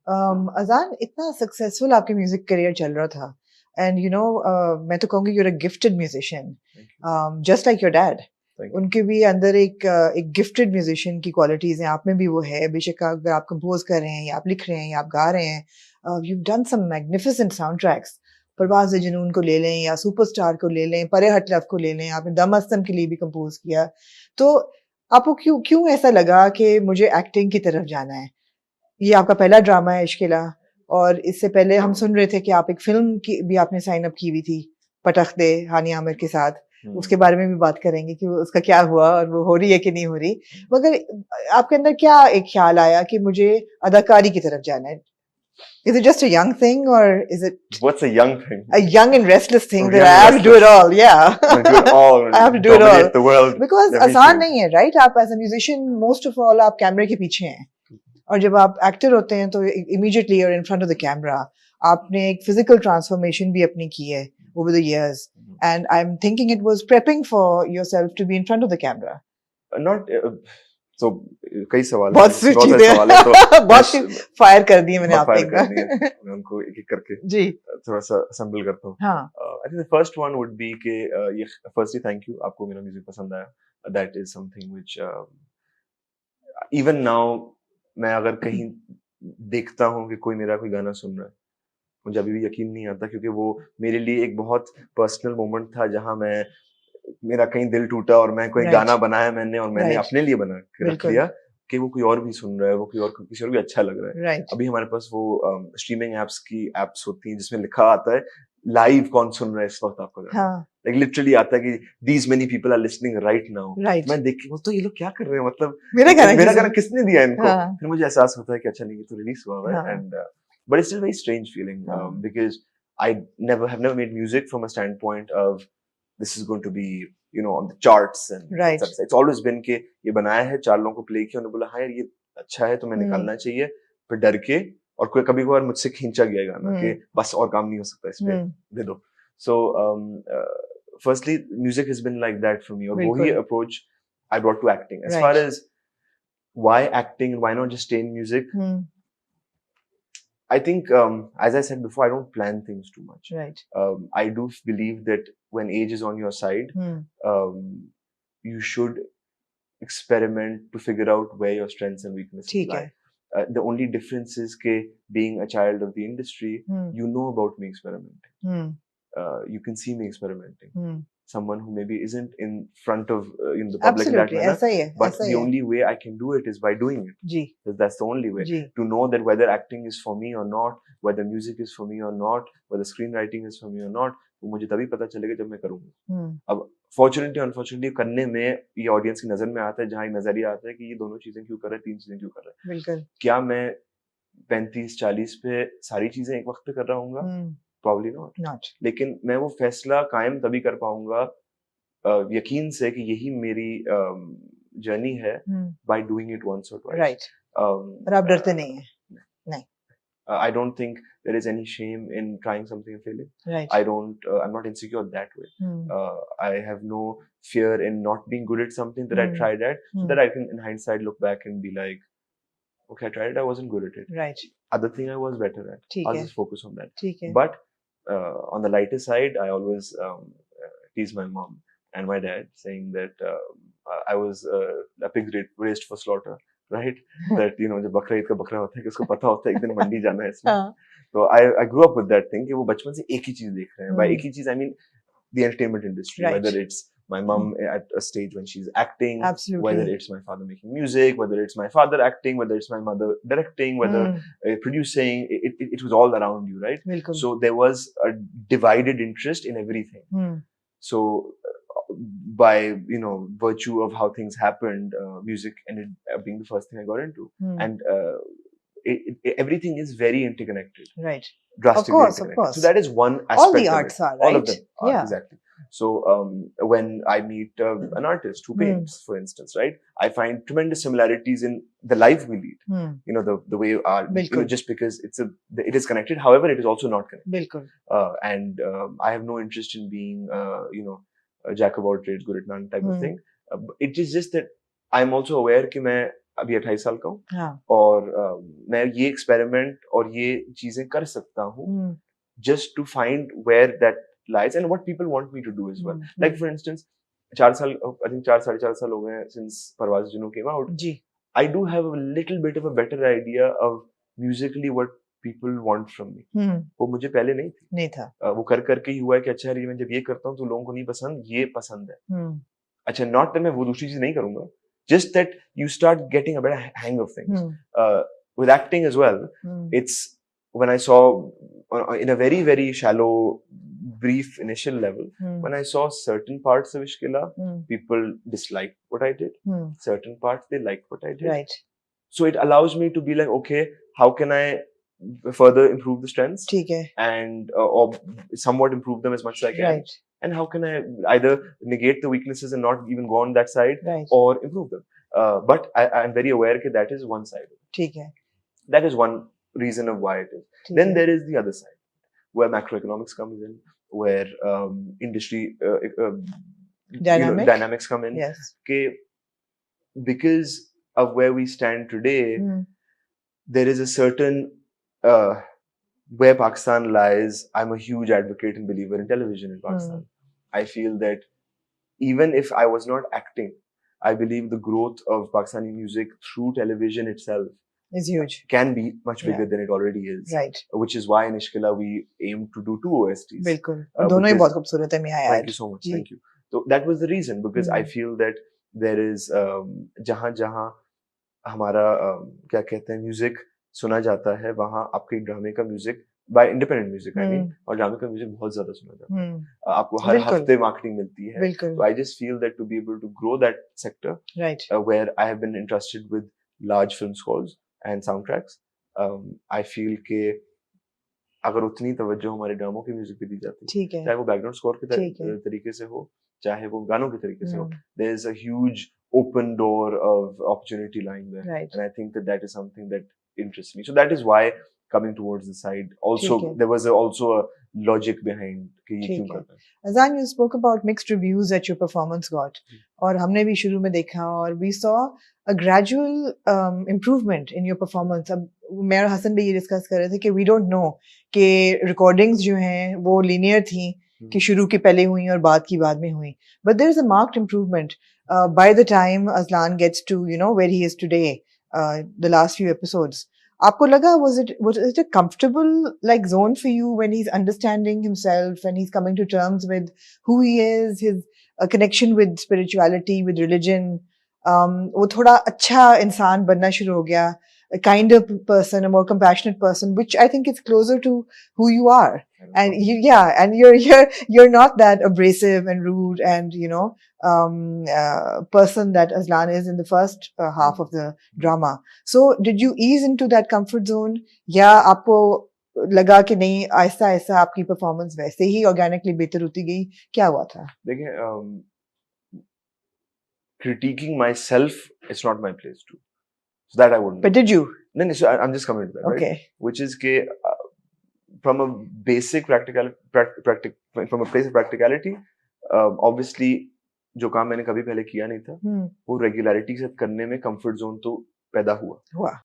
अजान इतना सक्सेसफुल आपके म्यूजिक करियर चल रहा था एंड मैं तो कहूँगी you're a gifted musician just like your dad उनके भी अंदर एक गिफ्टेड म्यूजिशियन की क्वालिटीज हैं, आप में भी वो है। बेशक अगर आप कंपोज कर रहे हैं या आप लिख रहे हैं या आप गा रहे हैं, you done some magnificent soundtracks. Parwaaz Junoon को ले लें या सुपरस्टार को ले लें, परे हट लव को ले लें, आपने दम अस्तम के लिए भी कंपोज किया। तो आपको क्यों क्यों ऐसा लगा कि मुझे एक्टिंग की तरफ जाना है? ये आपका पहला ड्रामा है इश्किला, और इससे पहले हम सुन रहे थे कि आप एक फिल्म की भी आपने साइन अप की हुई थी, पटख दे, हानिया आमिर के साथ। उसके बारे में भी बात करेंगे कि उसका क्या हुआ और वो हो रही है कि नहीं हो रही। मगर आपके अंदर क्या एक ख्याल आया कि मुझे अदाकारी की तरफ जाना है? Is it just a young thing, or is it? What's a young thing? A young and restless thing that I have to do it all. Yeah, do it all. I have to do it all. The world. Because आसान नहीं है, right? आप as a musician, most of all, आप कैमरे के पीछे हैं, और जब आप एक्टर होते हैं तो immediately you're in front of the camera. आपने एक physical transformation भी अपनी की है over the years, and I'm thinking it was prepping for yourself to be in front of the camera. Not. तो कई सवाल बहुत सी चीजें बहुत फायर कर दी मैंने आप एक बार। मैं उनको एक एक करके जी थोड़ा सा असम्बल करता हूँ। हाँ, I think the first one would be कि ये फर्स्टली थैंक यू, आपको मेरा म्यूजिक पसंद आया। That is something which even now मैं अगर कहीं देखता हूँ कि कोई मेरा कोई गाना सुन रहा है, मुझे अभी भी यकीन नहीं आता, क्योंकि वो मेरे लिए एक बहुत पर्सनल मोमेंट था जहां मेरा कहीं दिल टूटा और मैं कोई गाना बनाया मैंने, और मैंने अपने लिए बना के रख लिया कि वो कोई और भी सुन रहा है, वो कोई और किसी और भी अच्छा लग रहा है। अभी हमारे पास वो स्ट्रीमिंग एप्स होती हैं जिसमें लिखा आता है लाइव कौन सुन रहा है इस वक्त आपका गाना। लाइक लिटरली आता है कि these many people are listening right now. मैं देख के तो ये लोग क्या कर रहे हैं, मतलब मेरा गाना किसने दिया इनको। फिर मुझे एहसास होता है कि अच्छा नहीं, ये तो रिलीज हुआ है। And but it's still a very strange feeling because I have never made music from a standpoint of this is going to be on the charts and it's always been कि ये बनाया है, चार लोगों को play किया, उन्होंने बोला हाँ यार ये अच्छा है, तुम्हें निकालना चाहिए, फिर डर के, और कोई कभी कभार मुझसे खींचा गया गाना कि बस और काम नहीं हो सकता इसमें, दे दो। So firstly music has been like that for me, और वही approach I brought to acting. As far as why acting and why not just stay in music, I think, as I said before, I don't plan things too much. Right. I do believe that when age is on your side, you should experiment to figure out where your strengths and weaknesses lie. The only difference is that being a child of the industry, you know about me experimenting. You can see me experimenting. Someone who maybe isn't in front of the public that manner, but the only way I can do it is by doing it. That's the only way to know that whether acting is for me or not, whether music is for me or not, whether screenwriting is for me or not, वो मुझे तभी पता चलेगा जब मैं करूँगा। अब fortunately unfortunately करने में ये ऑडियंस की नजर में आता है, जहाँ नजरिया आता है कि ये दोनों चीजें क्यों कर रहा है, तीन चीजें क्यों कर रहा है। बिल्कुल। क्या मैं 35-40 पे सारी चीजें एक वक्त पे कर रहा हूँगा? Probably not. लेकिन मैं वो फैसला कायम तभी कर पाऊंगा यकीन से कि यही मेरी जर्नी है, by doing it once or twice. Right. और आप डरते नहीं हैं? नहीं. I don't think there is any shame in trying something and failing. Right. I'm not insecure that way. I have no fear in not being good at something that I tried at, so that I can in hindsight look back and be like, okay, I tried it, I wasn't good at it. Right. Other thing I was better at. I'll just focus on that. ठीक है. But on the lighter side, I always tease my mom and my dad, saying that I was a pig raised for slaughter, right? That जब बकरा ईद का बकरा होता है कि उसको पता होता है एक दिन मंडी जाना है इसमें। So I grew up with that thing कि वो बचपन से एक ही चीज देख रहे हैं। By एक ही चीज I mean the entertainment industry, whether it's my mom at a stage when she's acting, whether it's my father making music, whether it's my father acting, whether it's my mother directing, whether producing, it was all around you, right? Bilkul. So there was a divided interest in everything. So by virtue of how things happened, music ended up being the first thing I got into, and everything is very interconnected, right? Drastically interconnected. Of course. So that is one aspect. All the arts are, right? All of them are, exactly. So when I meet an artist who paints, for instance, right, I find tremendous similarities in the life we lead. The way our just because it is connected. However, it is also not connected. Bilkul. And I have no interest in being a jack of all trades, good at none type of thing. It is just that I'm also aware कि मैं अभी 28 साल का हूँ हाँ और मैं ये एक्सपेरिमेंट और ये चीजें कर सकता हूँ just to find where that lies and what people want me to do as well. Like for instance, 4 साल I think 4 साढ़े 4 साल हो गए since परवाज़ जुनून came out. Ji I do have a little bit of a better idea of musically what people want from me. वो मुझे पहले नहीं थी. नहीं था. वो कर करके ही हुआ है कि अच्छा यार मैं जब ये करता हूँ तो लोगों को नहीं पसंद, ये पसंद है. अच्छा not that मैं वो दूसरी चीज नहीं करूँगा. Just that you start getting a better hang of things. With acting as well, it's when I saw in a very very shallow brief initial level, when I saw certain parts of Ishkila, people disliked what I did. Certain parts they liked what I did. Right. So it allows me to be like, okay, how can I further improve the strengths? ठीक है. And or somewhat improve them as much as I can. Right. And how can I either negate the weaknesses and not even go on that side, right. or improve them? But I'm very aware that that is one side. ठीक है. That is one reason of why it is. Then there is the other side, where macroeconomics comes in, where industry dynamics come in. Yes. Because of where we stand today, there is a certain where Pakistan lies. I'm a huge advocate and believer in television in Pakistan. I feel that even if I was not acting, I believe the growth of Pakistani music through television itself is huge. Can be much bigger than it already is. Right. Which is why in Ishkila we aim to do 2 OSTs. बिल्कुल. दोनों ही बहुत खूबसूरत है मियां यार. Thank you so much. Thank you. So that was the reason, because I feel that there is जहाँ हमारा क्या कहते हैं म्यूजिक सुना जाता है, वहाँ आपके ड्रामे का music by independent music I mean, और ड्रामे का म्यूजिक बहुत ज्यादा सुना जाता है. आपको हर हफ्ते मार्केटिंग मिलती है. So I just feel that to be able to grow that sector, right, where I have been entrusted with large film scores and soundtracks, I feel कि अगर उतनी तवज्जो हमारे ड्रामों के म्यूजिक पे दी जाती है, चाहे वो बैकग्राउंड स्कोर के तरीके से हो, चाहे वो गानों के तरीके से हो, there is a huge open door of opportunity lying there. Right. And I think that that is something that interests me. So that is why coming towards the side, also there was also a logic behind कि ये क्यों करना है. Azaan, you spoke about mixed reviews that your performance got, और हमने भी शुरू में देखा, और we saw a gradual improvement in your performance. अब मैं और हसन भी ये डिस्कस कर रहे थे कि we don't know कि recordings जो हैं वो linear थी कि शुरू की पहले हुई और बाद की बाद में हुई, but there is a marked improvement by the time Azaan gets to where he is today, the last few episodes. आपको लगा was it a comfortable like zone for you when he's understanding himself and he's coming to terms with who he is, his connection with spirituality, with religion, वो थोड़ा अच्छा इंसान बनना शुरू हो गया, a kinder person, a more compassionate person, which I think is closer to who you are. And and you're not that abrasive and rude and person that Azaan is in the first half of the drama. So did you ease into that comfort zone, या आपको लगा कि नहीं आहिस्ता आहिस्ता आपकी performance वैसे ही organically बेहतर होती गई, क्या हुआ था? देखिए, critiquing myself is not my place to. So that I wouldn't. But did you? No, so I'm just coming to that. Okay. Right? Which is from a basic from a place of practicality, obviously जो काम मैंने कभी पहले किया नहीं था, वो regularity से करने में कंफर्ट जोन तो पैदा हुआ.